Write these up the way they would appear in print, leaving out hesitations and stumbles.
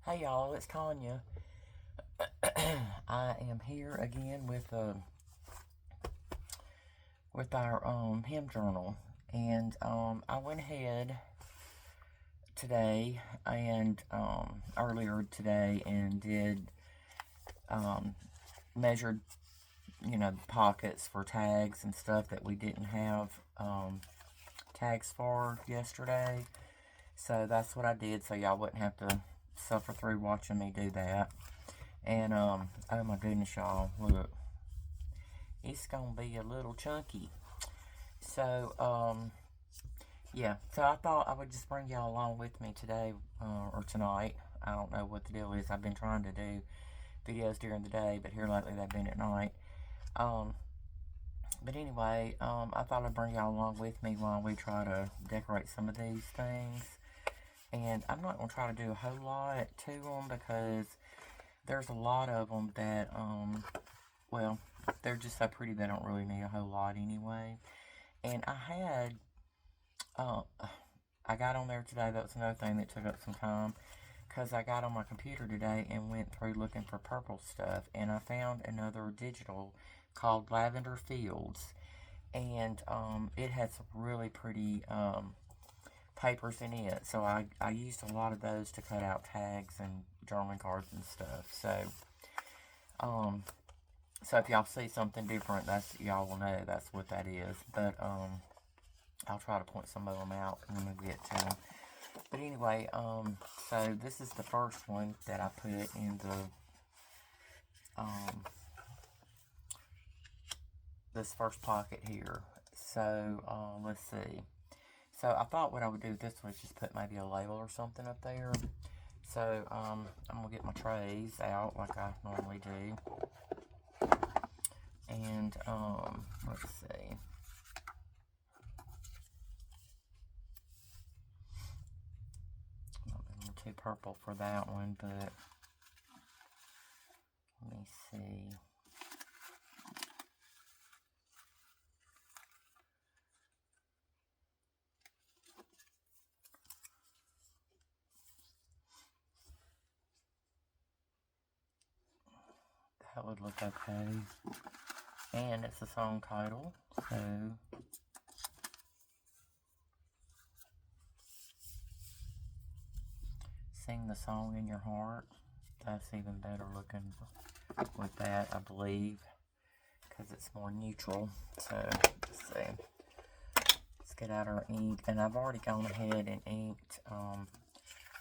Hey y'all, it's Tanya. I am here again with our hymn journal, and I went ahead today and earlier today and did um, measured pockets for tags and stuff that we didn't have tags for yesterday. So that's what I did, so y'all wouldn't have to suffer through watching me do that. And oh my goodness, y'all, look, it's gonna be a little chunky. So yeah, so I thought I would just bring y'all along with me today or tonight. I don't know what the deal is. I've been trying to do videos during the day, but here lately they've been at night. Um, but anyway, I thought I'd bring y'all along with me while we try to decorate some of these things. And I'm not gonna try to do a whole lot to them because there's a lot of them that well, they're just so pretty they don't really need a whole lot anyway. And uh, I got on there today. That was another thing that took up some time because I got on my computer today and went through looking for purple stuff, and I found another digital called Lavender Fields, and it had some really pretty papers in it. So I used a lot of those to cut out tags and journaling cards and stuff. Um, so if y'all see something different, that's y'all will know that's what that is. But I'll try to point some of them out when we get to them. But anyway, so this is the first one that I put in um, this first pocket here. So let's see. So I thought what I would do with this one is just put maybe a label or something up there. So I'm gonna get my trays out like I normally do, and let's see. I'm too purple for that one, but let me see. That would look okay. And it's a song title, so sing the song in your heart. That's even better looking with that, I believe, because it's more neutral. So let's see. Let's get out our ink, and I've already gone ahead and inked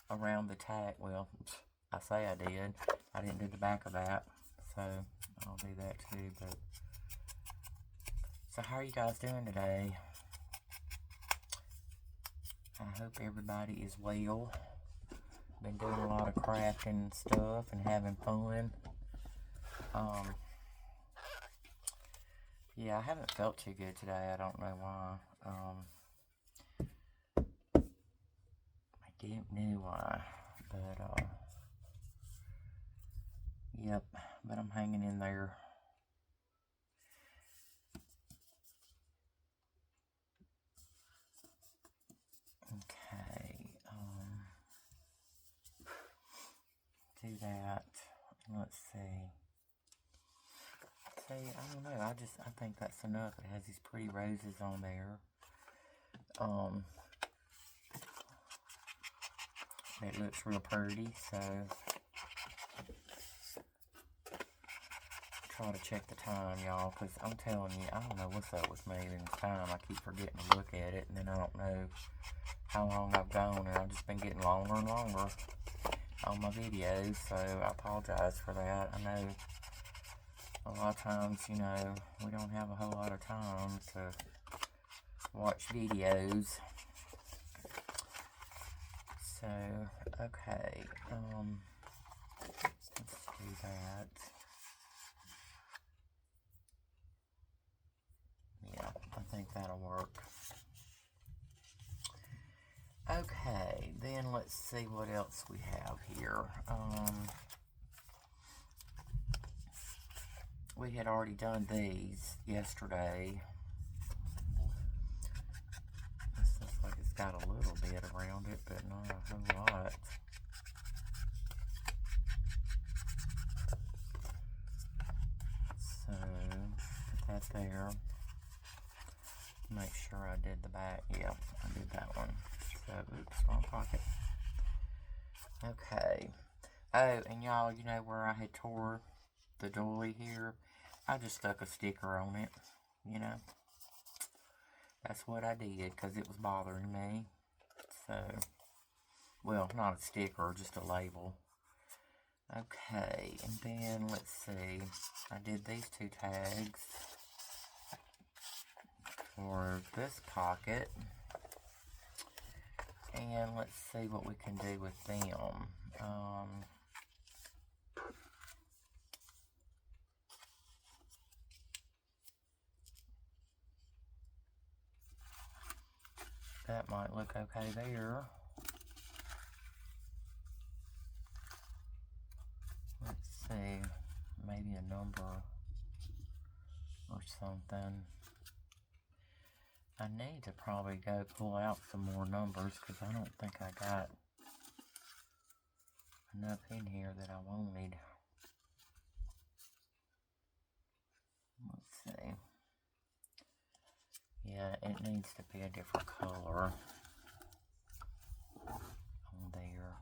around the tag. Well, I say I did. I didn't do the back of that, so I'll do that too. But so how are you guys doing today? I hope everybody is well. Been doing a lot of crafting stuff and having fun. Yeah, I haven't felt too good today. I don't know why. I didn't know why, but yep. But I'm hanging in there. Okay. Do that. Let's see. See, I don't know. I think that's enough. It has these pretty roses on there. It looks real pretty. So try to check the time, y'all, because I'm telling you, I don't know what's up with me in time. I keep forgetting to look at it, and then I don't know how long I've gone, and I've just been getting longer and longer on my videos, so I apologize for that. I know a lot of times, we don't have a whole lot of time to watch videos. So, okay, let's do that. Yeah, I think that'll work. Okay, then let's see what else we have here. We had already done these yesterday. This looks like it's got a little bit around it, but not a whole lot. there. Make sure I did the back. Yeah, I did that one. So, oops, wrong pocket. Okay. Oh, and y'all, you know where I had tore the doily here? I just stuck a sticker on it, you know. That's what I did, because it was bothering me. So, well, not a sticker, just a label. Okay, and then, let's see. I did these two tags for this pocket. And let's see what we can do with them. That might look okay there. Let's see, maybe a number or something. I need to probably go pull out some more numbers because I don't think I got enough in here that I wanted. Let's see. Yeah, it needs to be a different color on there.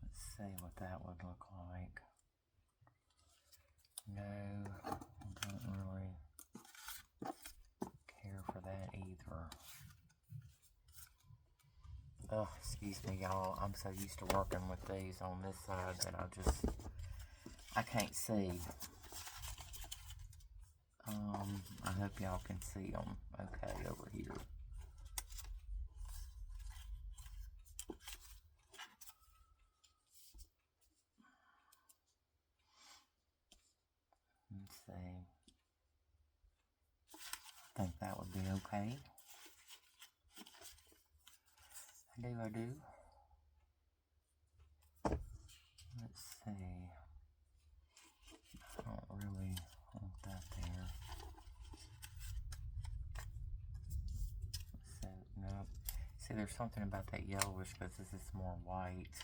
Let's see what that would look like. No, I don't really care for that either. Oh, excuse me, y'all. I'm so used to working with these on this side that I can't see. I hope y'all can see them okay over here. Let's see. I think that would be okay. I do. Let's see. I don't really want that there. So, no. See, there's something about that yellowish because this is more white.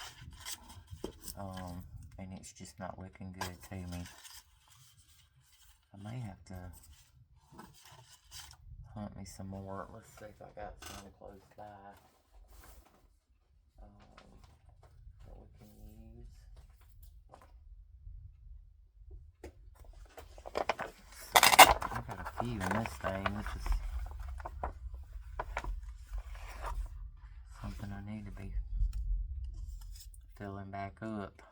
And it's just not looking good to me. I may have to hunt me some more. Let's see if I got some close by that we can use. I got a few in this thing. This is something I need to be filling back up.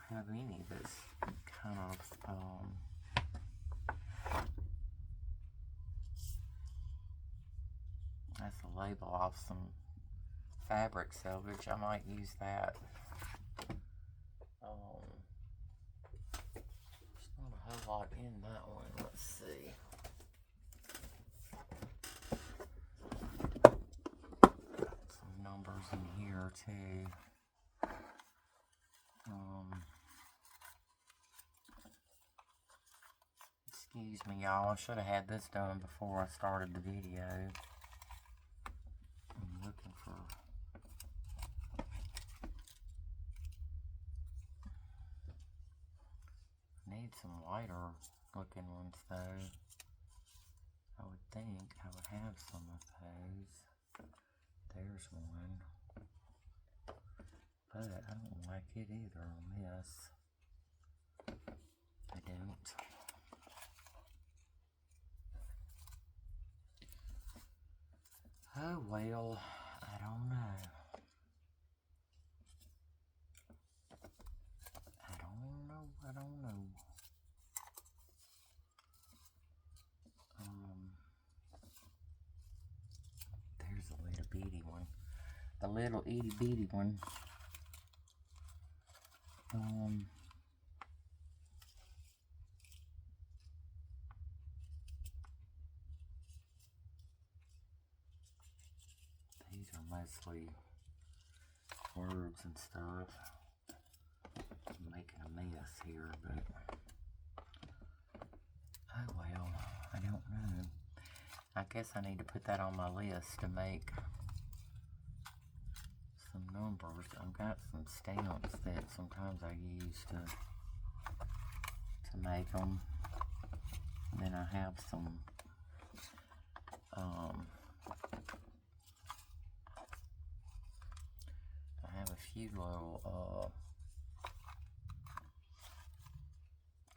Have any that's kind of that's a label off some fabric salvage. I might use that. There's not a whole lot in that one. Let's see. Some numbers in here too. Excuse me, y'all. I should have had this done before I started the video. I'm looking for... I need some lighter looking ones though. I would think I would have some of those. There's one. But I don't like it either on this. I don't. Oh well, I don't know. I don't know. There's a little bitty one. The little itty bitty one. These are mostly words and stuff. I'm making a mess here, but oh well, I don't know. I guess I need to put that on my list to make numbers. I've got some stamps that sometimes I use to make them. And then I have some I have a few little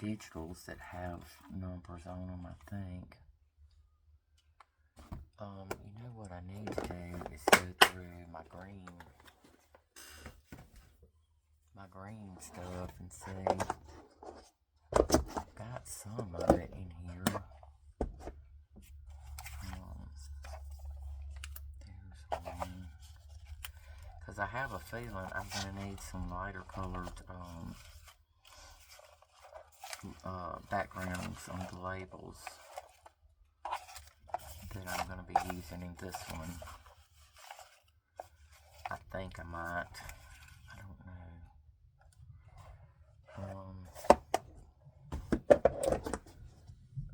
digitals that have numbers on them, I think. You know what I need to do is go through my green stuff and see. Got some of it in here. There's one. Because I have a feeling I'm going to need some lighter colored backgrounds on the labels that I'm going to be using in this one. I think I might. I don't know.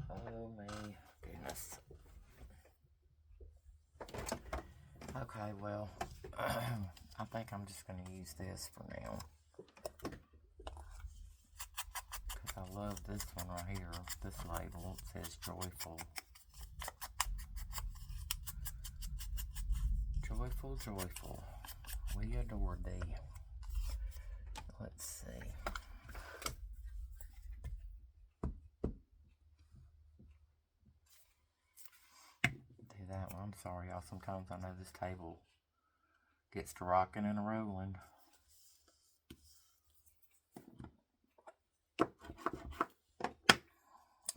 Oh my goodness. Okay, well, I think I'm just going to use this for now. Because I love this one right here. This label, it says joyful. Joyful, joyful, we adore thee. Let's see. Do that one. I'm sorry, y'all. Sometimes I know this table gets to rocking and rolling. And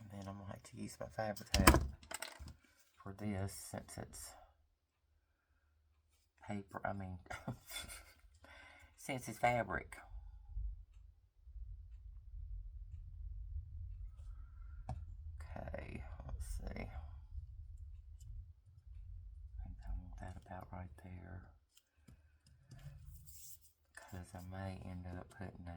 then I'm going to have to use my Fabri-Tac for this since it's paper, since it's fabric. Okay, let's see. I think I want that about right there. Because I may end up putting a,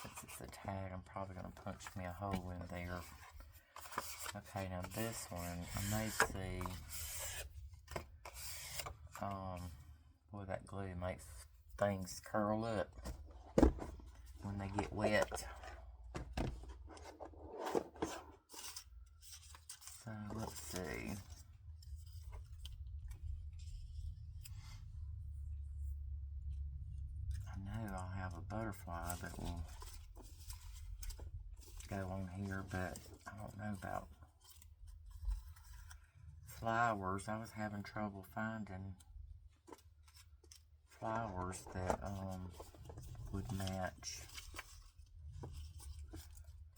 since it's a tag, I'm probably going to punch me a hole in there. Okay, now this one, I may see, boy, that glue makes things curl up when they get wet. So, let's see. I know I'll have a butterfly that will go on here, but I don't know about flowers. I was having trouble finding flowers that would match.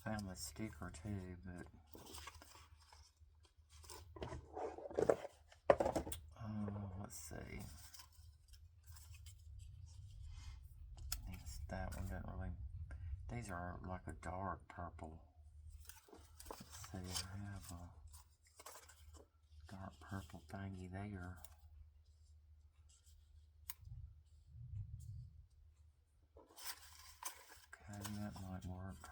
Found the sticker too, but let's see. That one doesn't really. These are like a dark purple. Let's see. I have a dark purple thingy there. Okay, that might work.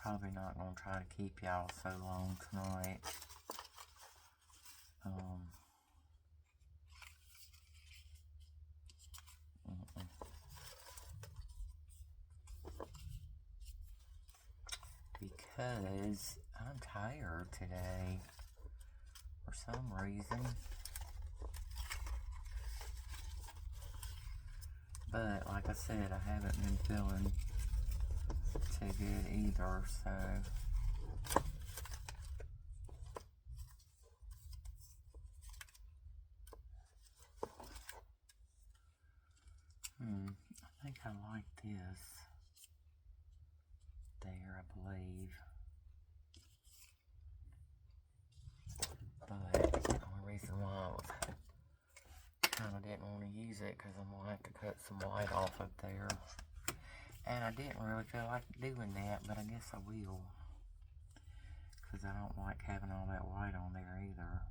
Probably not going to try to keep y'all so long tonight. Because I'm tired today for some reason. But like I said, I haven't been feeling too good either, so I think I like this there, I believe. But the only reason why I kind of didn't want to use it because I'm going to have to cut some white off up there. And I didn't really feel like doing that, but I guess I will. Because I don't like having all that white on there either.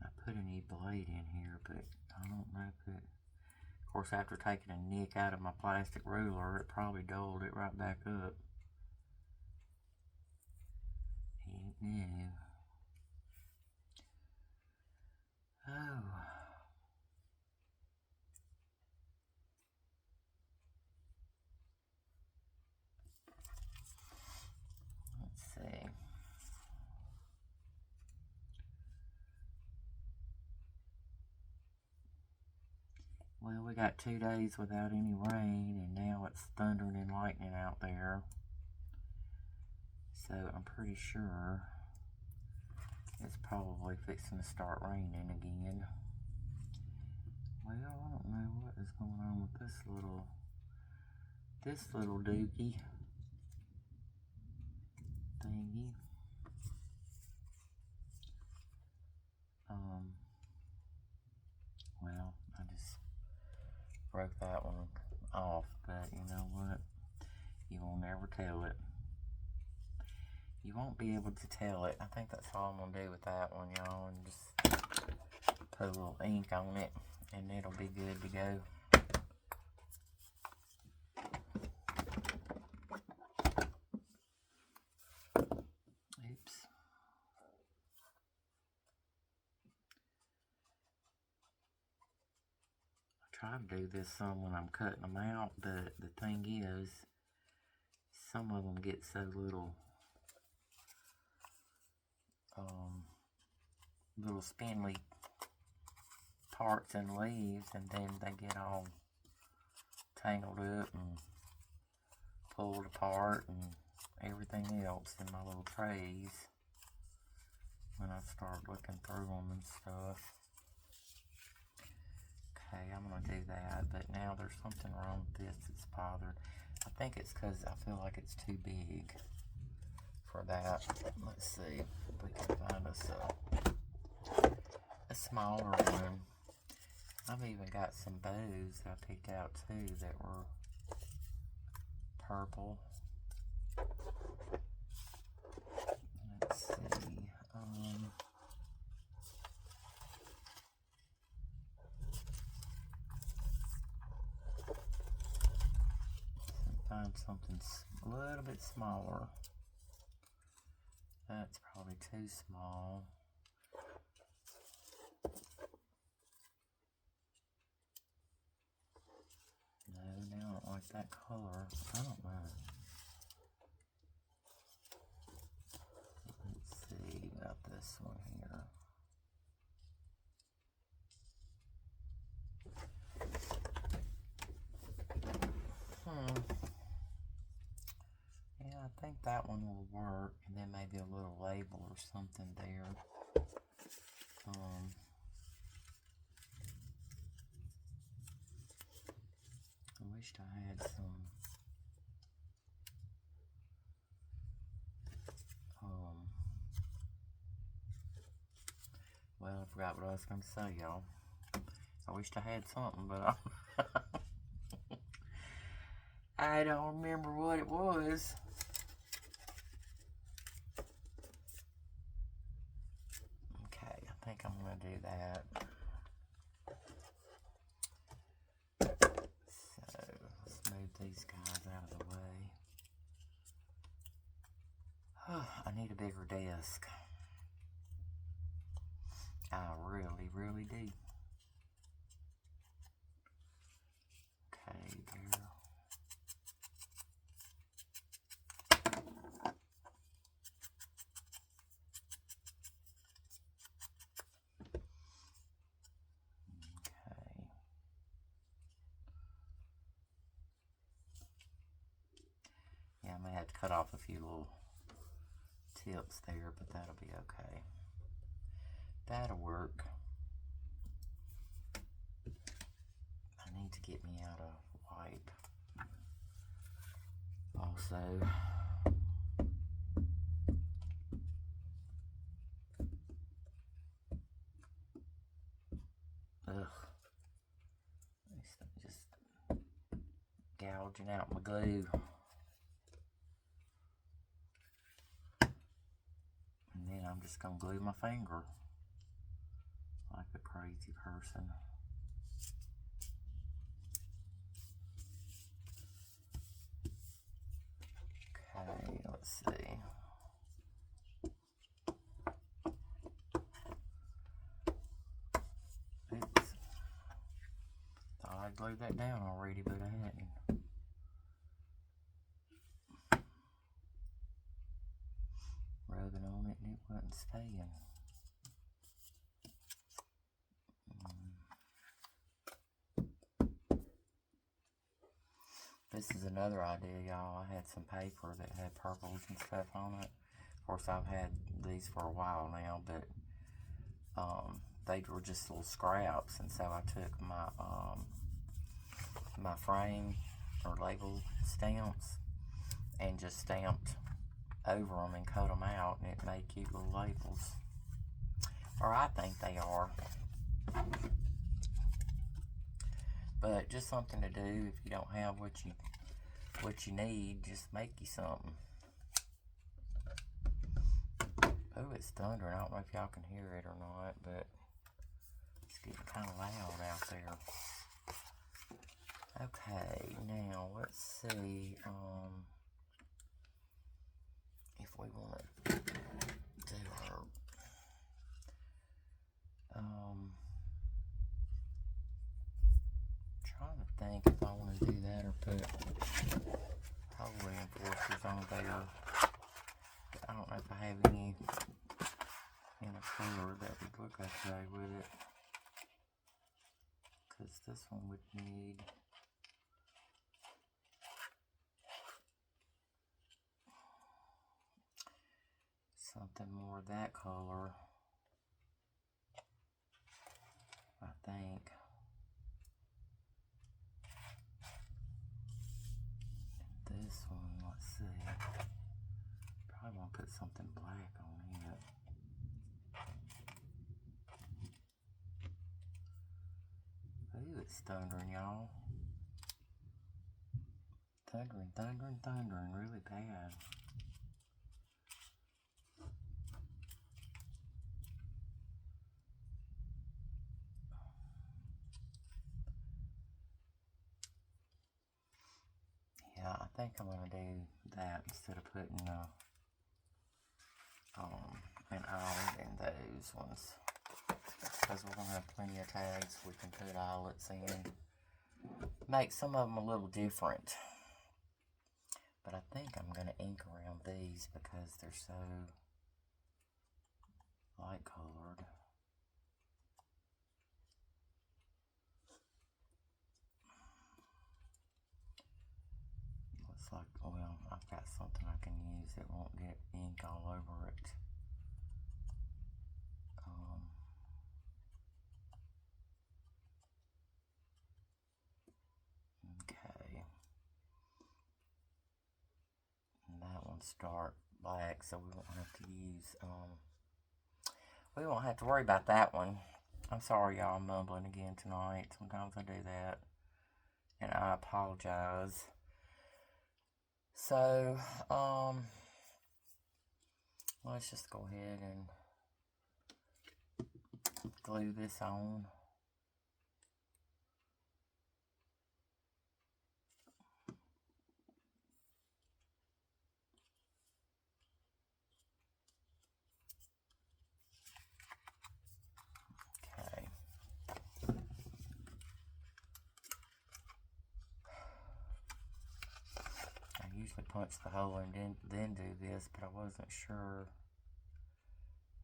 I put an E-blade in here, but I don't know if it Of course, after taking a nick out of my plastic ruler, it probably dulled it right back up. Ain't new. Oh. Let's see. Well, we got 2 days without any rain, and now it's thundering and lightning out there. So I'm pretty sure it's probably fixing to start raining again. Well, I don't know what is going on with this little dookie thingy. Well, I just broke that one off, but you know what? You will never tell it. You won't be able to tell it. I think that's all I'm gonna do with that one, y'all, and just put a little ink on it, and it'll be good to go. Oops. I try to do this some when I'm cutting them out, but the thing is, some of them get so little spindly parts and leaves, and then they get all tangled up and pulled apart and everything else in my little trays when I start looking through them and stuff. Okay, I'm gonna do that, but now there's something wrong with this that's bothered. I think it's because I feel like it's too big for that. Let's see if we can find us a smaller one. I've even got some bows that I picked out too that were purple. Let's see. Find something a little bit smaller. That's probably too small. No, now I don't like that color. I don't know. Let's see about this one here. Yeah, I think that one will work, and then maybe a little label or something there. I wished I had some well, I forgot what I was going to say, y'all. I wished I had something, but I don't remember what it was. Okay, I think I'm going to do that. So, let's move these guys out of the way. I need a bigger desk. I really, really do. Okay, there. Okay. Yeah, I may have to cut off a few little tips there, but that'll be okay. That'll work. I need to get me out a wipe. Also, just gouging out my glue. And then I'm just gonna glue my finger like a crazy person. Okay, let's see. Oops. Thought I glued that down already, but I hadn't. Rubbing on it and it wasn't staying. This is another idea, y'all. I had some paper that had purples and stuff on it. Of course, I've had these for a while now, but they were just little scraps, and so I took my my frame or label stamps and just stamped over them and cut them out, and it made cute little labels. Or I think they are. But just something to do if you don't have what you need. Just make you something. Oh, it's thundering. I don't know if y'all can hear it or not, but it's getting kind of loud out there. Okay, now let's see if we want to do our trying to think if I want to do that or put hole reinforcers on there. I don't know if I have any in a color that would look okay with it, because this one would need something more that color, I think. This one, let's see. Probably want to put something black on it. Ooh, it's thundering, y'all. Thundering, thundering, thundering, really bad. Yeah, I think I'm gonna do that instead of putting an eyelet in those ones, because we're gonna have plenty of tags we can put eyelets in. Make some of them a little different. But I think I'm gonna ink around these because they're so light colored. Looks like, well, I've got something I can use that won't get ink all over it. Okay. And that one's dark black, so we won't have to use, we won't have to worry about that one. I'm sorry, y'all, I'm mumbling again tonight. Sometimes I do that, and I apologize. So, let's just go ahead and glue this on. Okay. I usually punch the hole and then do this, but I wasn't sure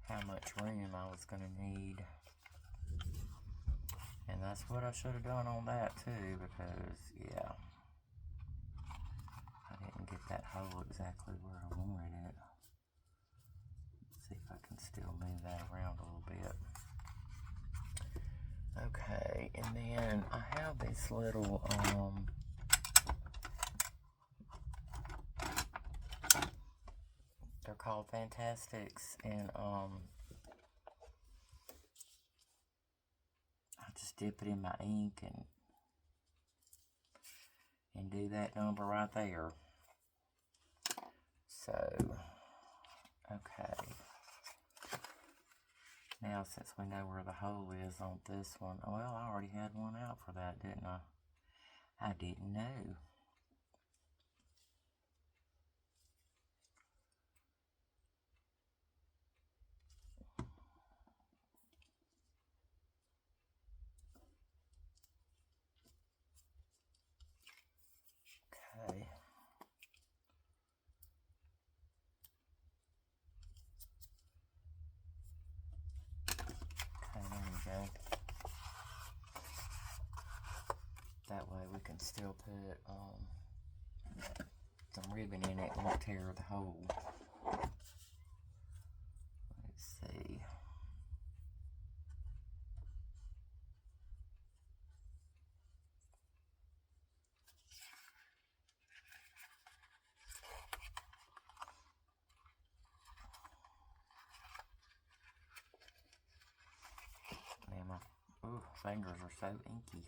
how much room I was going to need. And that's what I should have done on that too, because, yeah, I didn't get that hole exactly where I wanted it. Let's see if I can still move that around a little bit. Okay, and then I have this little, they're called Fantastics, and, I just dip it in my ink and do that number right there. So, okay. Now, since we know where the hole is on this one, well, I already had one out for that, didn't I? I didn't know. still put some ribbon in it, won't tear the hole. Let's see. Man, my fingers are so inky.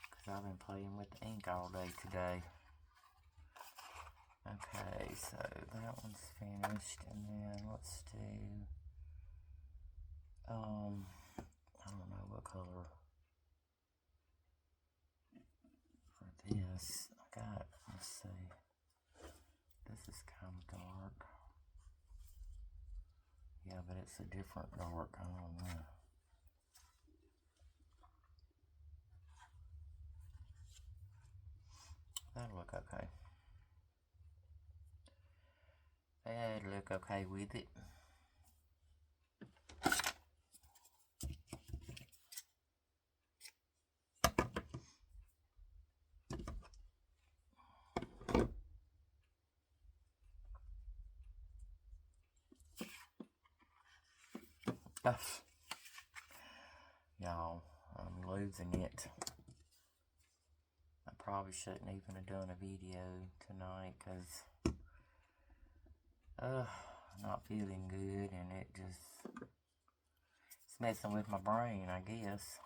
Because I've been playing with the ink all day today. Okay, so that one's finished, and then let's do, I don't know what color for this. I got, let's see, this is kind of dark. Yeah, but it's a different dark, I don't know. That'll look okay. I'd look okay with it. Y'all, I'm losing it. I probably shouldn't even have done a video tonight because not feeling good, and it just, it's messing with my brain, I guess.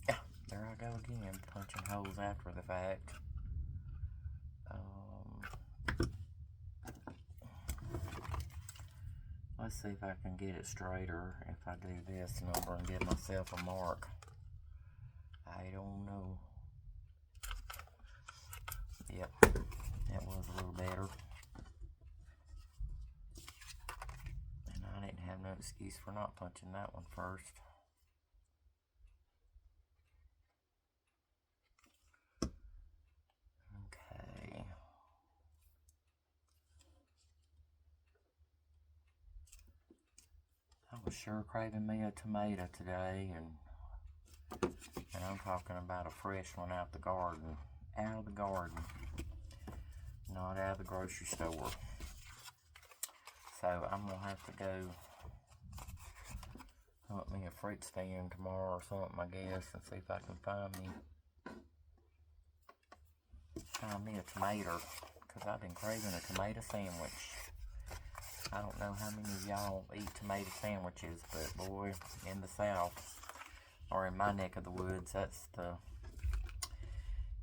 Yeah, there I go again, punching holes after the fact. Let's see if I can get it straighter if I do this number and give myself a mark. I don't know. Yep, that was a little better. And I didn't have no excuse for not punching that one first. Okay. I was sure craving me a tomato today, and I'm talking about a fresh one out the garden. Out of the garden. Not out of the grocery store. So I'm going to have to go hunt me a fruit stand tomorrow or something, I guess, and see if I can find me a tomato, because I've been craving a tomato sandwich. I don't know how many of y'all eat tomato sandwiches, but boy, in the South, or in my neck of the woods,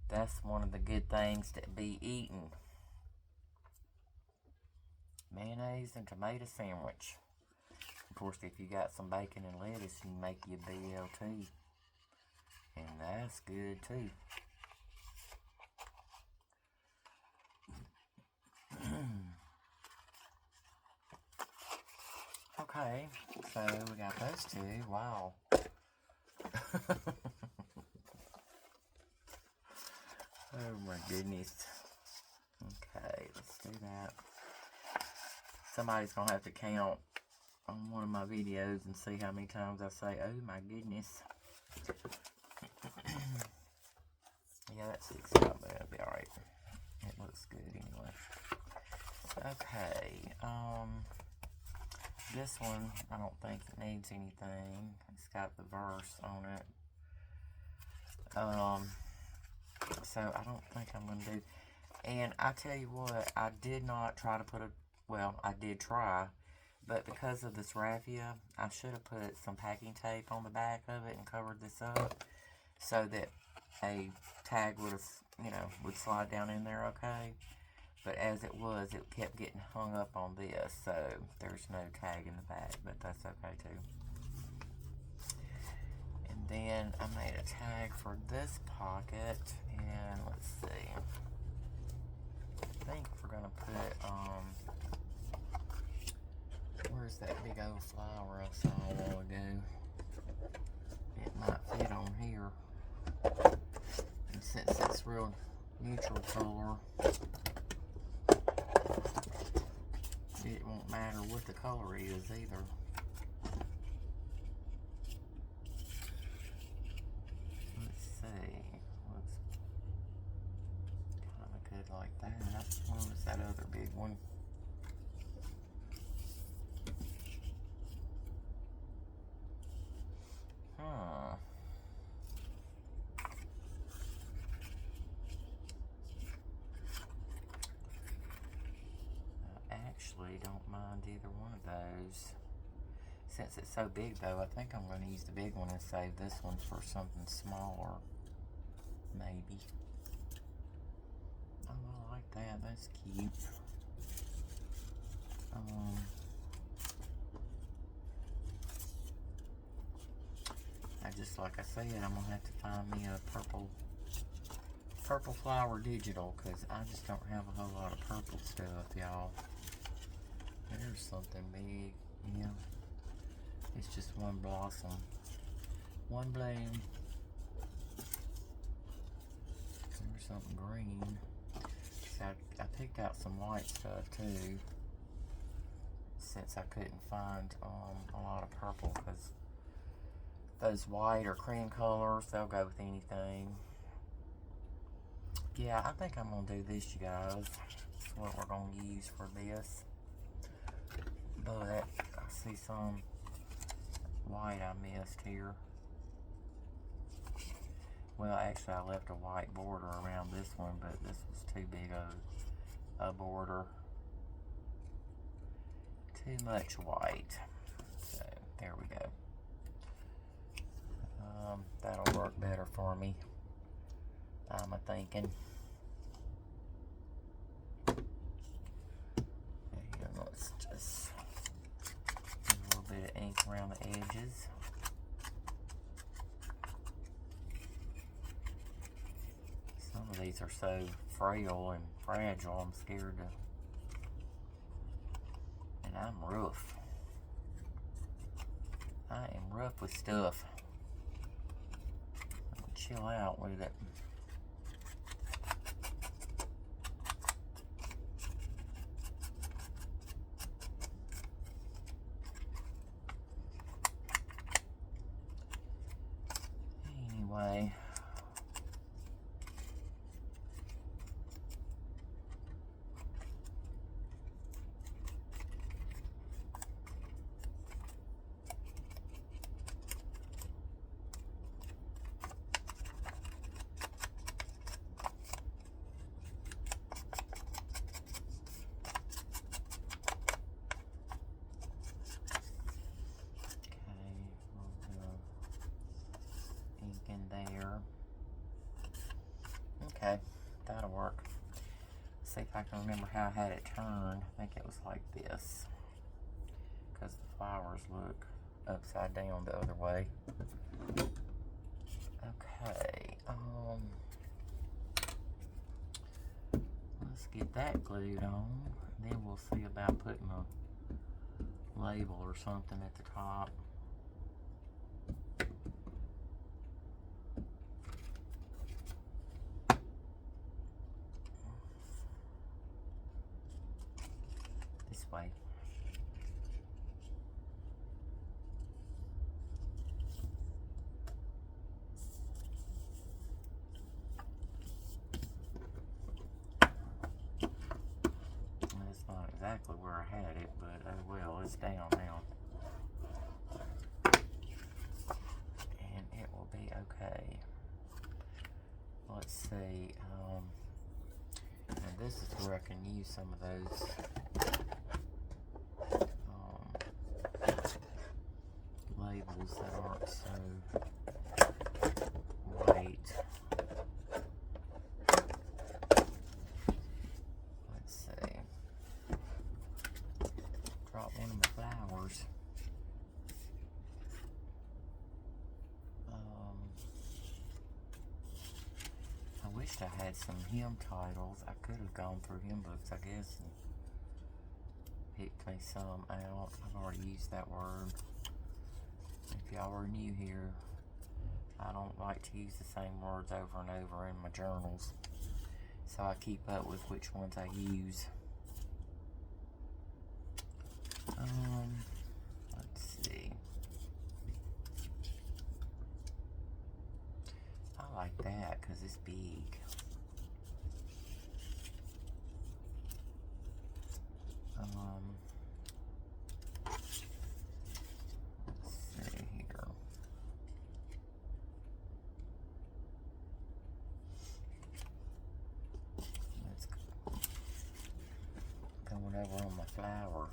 that's one of the good things to be eaten. Mayonnaise and tomato sandwich. Of course, if you got some bacon and lettuce, you make your BLT. And that's good too. Okay, so we got those two. Wow. Oh my goodness. Okay, let's do that. Somebody's gonna have to count on one of my videos and see how many times I say, oh my goodness. Yeah, that sticks out, but it'll be alright. It looks good anyway. Okay, this one, I don't think it needs anything. It's got the verse on it. So I don't think I'm going to do, and I tell you what, I did not try to put well, I did try, but because of this raffia, I should have put some packing tape on the back of it and covered this up so that a tag would have, would slide down in there okay. But as it was, it kept getting hung up on this, so there's no tag in the back, but that's okay too. And then I made a tag for this pocket, and let's see. I think we're gonna put, where's that big old flower I saw a while ago? It might fit on here. And since it's real neutral color, it won't matter what the color is either. Let's see. Looks kind of good like that. What was that other big one? Huh. I actually don't mind either one of those. Since it's so big though, I think I'm going to use the big one and save this one for something smaller. Maybe. Oh, I like that. That's cute. I just, like I said, I'm going to have to find me a purple flower digital, because I just don't have a whole lot of purple stuff, y'all. There's something big. Yeah. It's just one blossom. One bloom. There's something green. So I picked out some white stuff too, since I couldn't find a lot of purple, because those white or cream colors, they'll go with anything. Yeah, I think I'm going to do this, you guys. That's what we're going to use for this. But I see some white I missed here. Well, actually, I left a white border around this one, but this was too big a border. Too much white. So, there we go. That'll work better for me, I'm thinking. And let's just put a little bit of ink around the edges. Some of these are so frail and fragile, I'm scared to. And I'm rough. I am rough with stuff. Chill out with it. Anyway. There. Okay, that'll work. See if I can remember how I had it turned. I think it was like this, because the flowers look upside down the other way. Okay, let's get that glued on. Then we'll see about putting a label or something at the top. This way. That's not exactly where I had it, but oh well, it's down now. And it will be okay. Let's see, and this is where I can use some of those labels that aren't so white. Let's see. Drop one of my flowers. I wished I had some hymn titles. I could have gone through hymn books, I guess, and picked me some out. I've already used that word. If y'all are new here, I don't like to use the same words over and over in my journals, so I keep up with which ones I use. Let's see. I like that because it's big. Let's see here. Let's going over on my flower.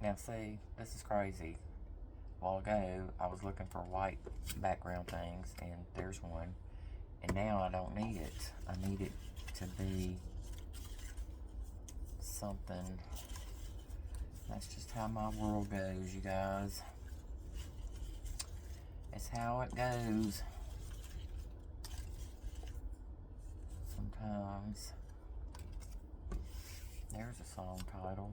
Now see, this is crazy. A while ago, I was looking for white background things, and there's one. And now I don't need it. I need it to be something. That's just how my world goes, you guys. It's how it goes. Sometimes. There's a song title.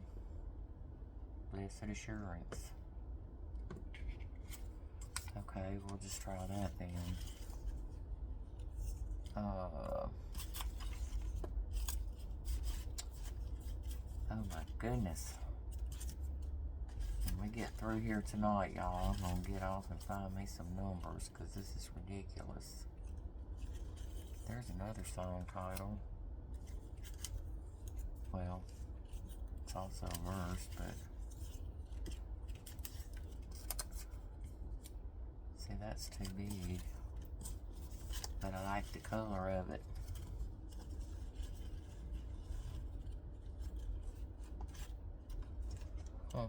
Blessed Assurance. Okay, we'll just try that then. Oh my goodness. When we get through here tonight, y'all, I'm gonna get off and find me some numbers, because this is ridiculous. There's another song title. Well, it's also a verse, but see, that's too big. But I like the color of it. Huh.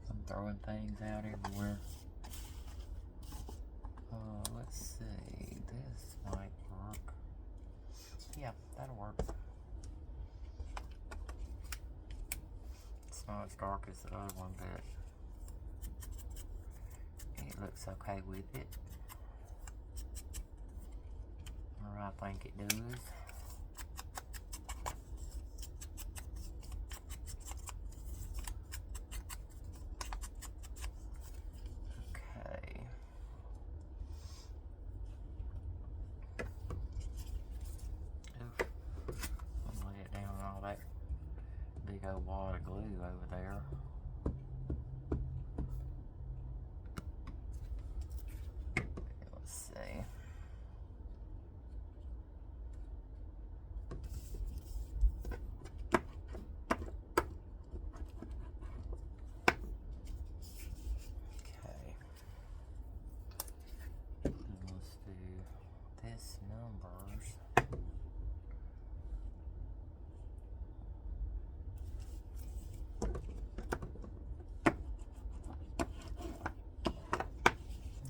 I'm throwing things out everywhere. Let's see. This might work. Yeah, that'll work. It's not as dark as the other one, but it looks okay with it. Or I think it does. Okay. Oof. I'm gonna lay it down on all that big old wad of glue over there. Let's see. Numbers.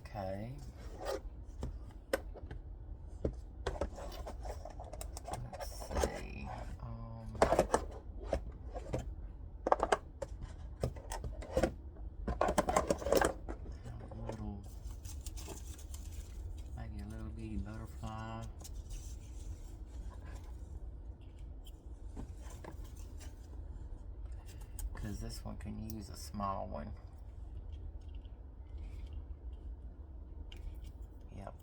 Okay. Let's see. Maybe a little bitty butterfly. Because this one can use a small one. Yep.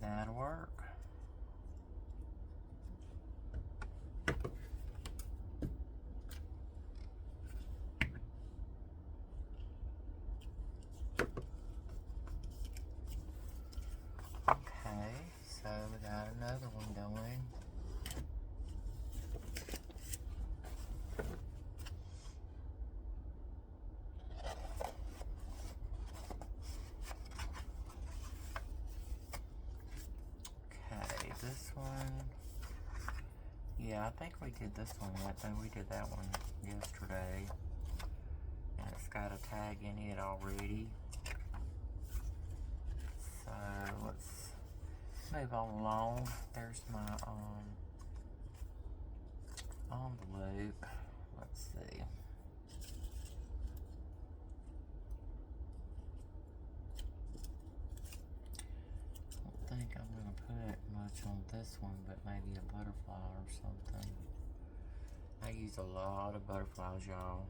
That'll work. Okay, so we got another one going. This one, yeah, I think we did this one. I think we did that one yesterday, and it's got a tag in it already. So let's move on along. There's my envelope. Let's see. I think I'm gonna put much on this one, but maybe a butterfly or something. I use a lot of butterflies, y'all.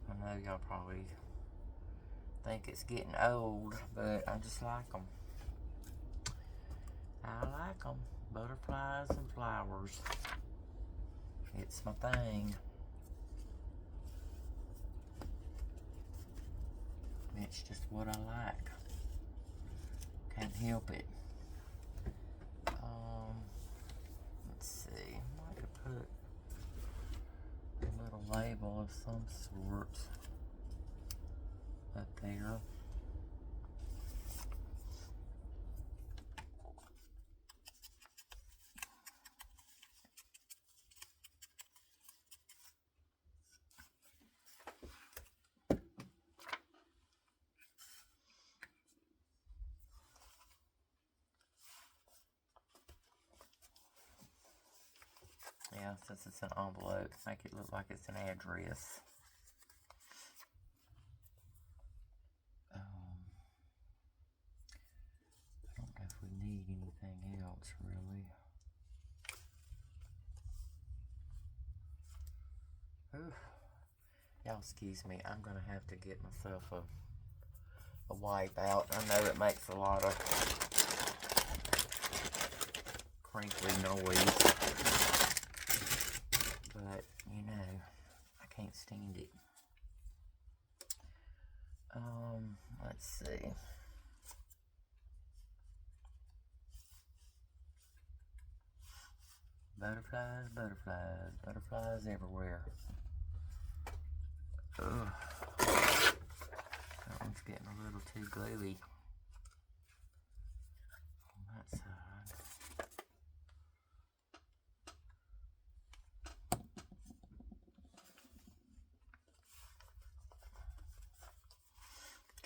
I know y'all probably think it's getting old, but I just like them. I like them. Butterflies and flowers. It's my thing. It's just what I like. Can't help it. Let's see. I might have put a little label of some sort up there. Yeah, since it's an envelope, make it look like it's an address. I don't know if we need anything else, really. Oof. Y'all excuse me, I'm gonna have to get myself a wipe out. I know it makes a lot of crinkly noise, but you know, I can't stand it. Let's see. Butterflies, butterflies, butterflies everywhere. Ugh. That one's getting a little too gluey on that side.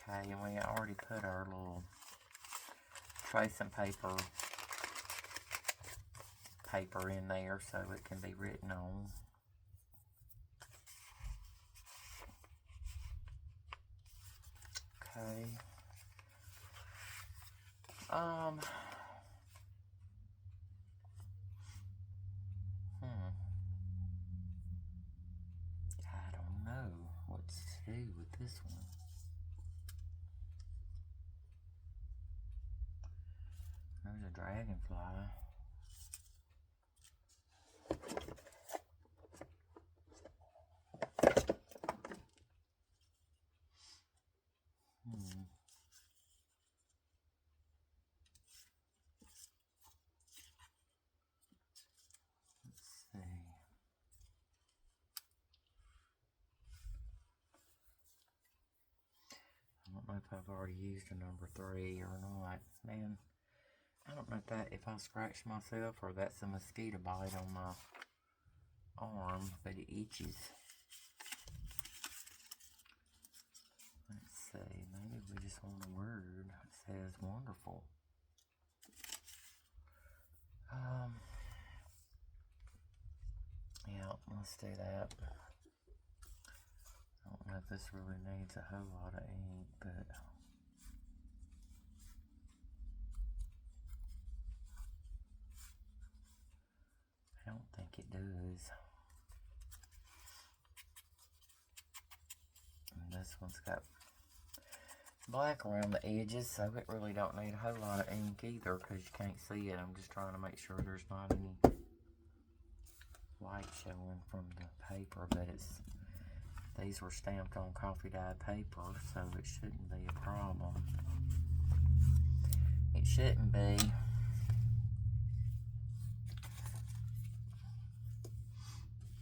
Okay, and we already put our little tracing paper in there so it can be written on. Okay. I don't know what to do with this one. There's a dragonfly. I don't know if I've already used a number 3 or not. Man, I don't know if I scratched myself or that's a mosquito bite on my arm, but it itches. Let's see, maybe we just want a word that says wonderful. Yeah, let's do that. I don't know if this really needs a whole lot of ink, but I don't think it does. And this one's got black around the edges, so it really don't need a whole lot of ink either because you can't see it. I'm just trying to make sure there's not any white showing from the paper, but these were stamped on coffee dyed paper, so it shouldn't be a problem. It shouldn't be.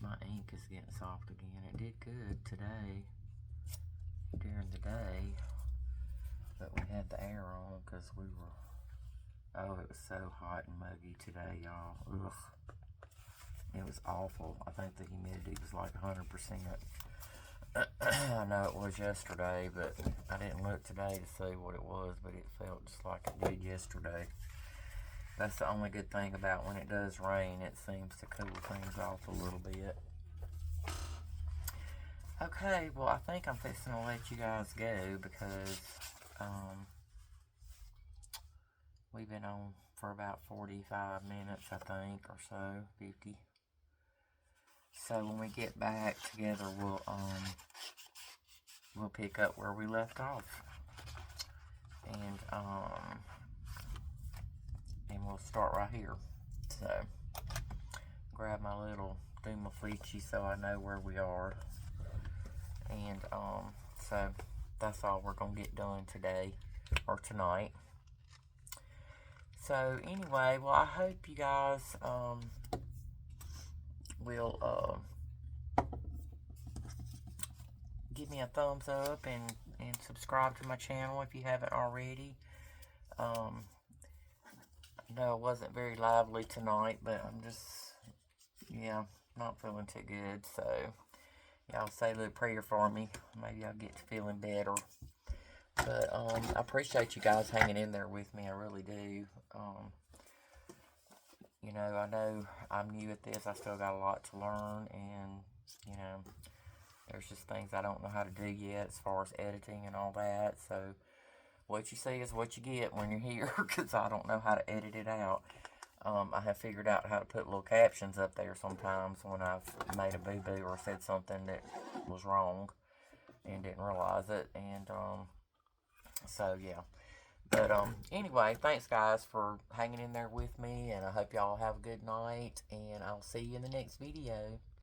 My ink is getting soft again. It did good today, during the day, but we had the air on because we were, oh, it was so hot and muggy today, y'all. Ugh. It was awful. I think the humidity was like 100%. I know it was yesterday, but I didn't look today to see what it was, but it felt just like it did yesterday. That's the only good thing about when it does rain. It seems to cool things off a little bit. Okay, well, I think I'm fixing to let you guys go because we've been on for about 45 minutes, I think, or so, 50. So when we get back together, we'll pick up where we left off. And and we'll start right here. So, grab my little Duma Felici so I know where we are. And, so that's all we're going to get done today, or tonight. So, anyway, well, I hope you guys, will, give me a thumbs up and subscribe to my channel if you haven't already. No, it wasn't very lively tonight, but I'm just, yeah, not feeling too good. So, y'all say a little prayer for me. Maybe I'll get to feeling better. But, I appreciate you guys hanging in there with me. I really do. You know, I know I'm new at this. I still got a lot to learn, and, you know, there's just things I don't know how to do yet as far as editing and all that. So, what you see is what you get when you're here, because I don't know how to edit it out. I have figured out how to put little captions up there sometimes when I've made a boo-boo or said something that was wrong and didn't realize it. And, so, yeah. But, anyway, thanks, guys, for hanging in there with me, and I hope y'all have a good night, and I'll see you in the next video.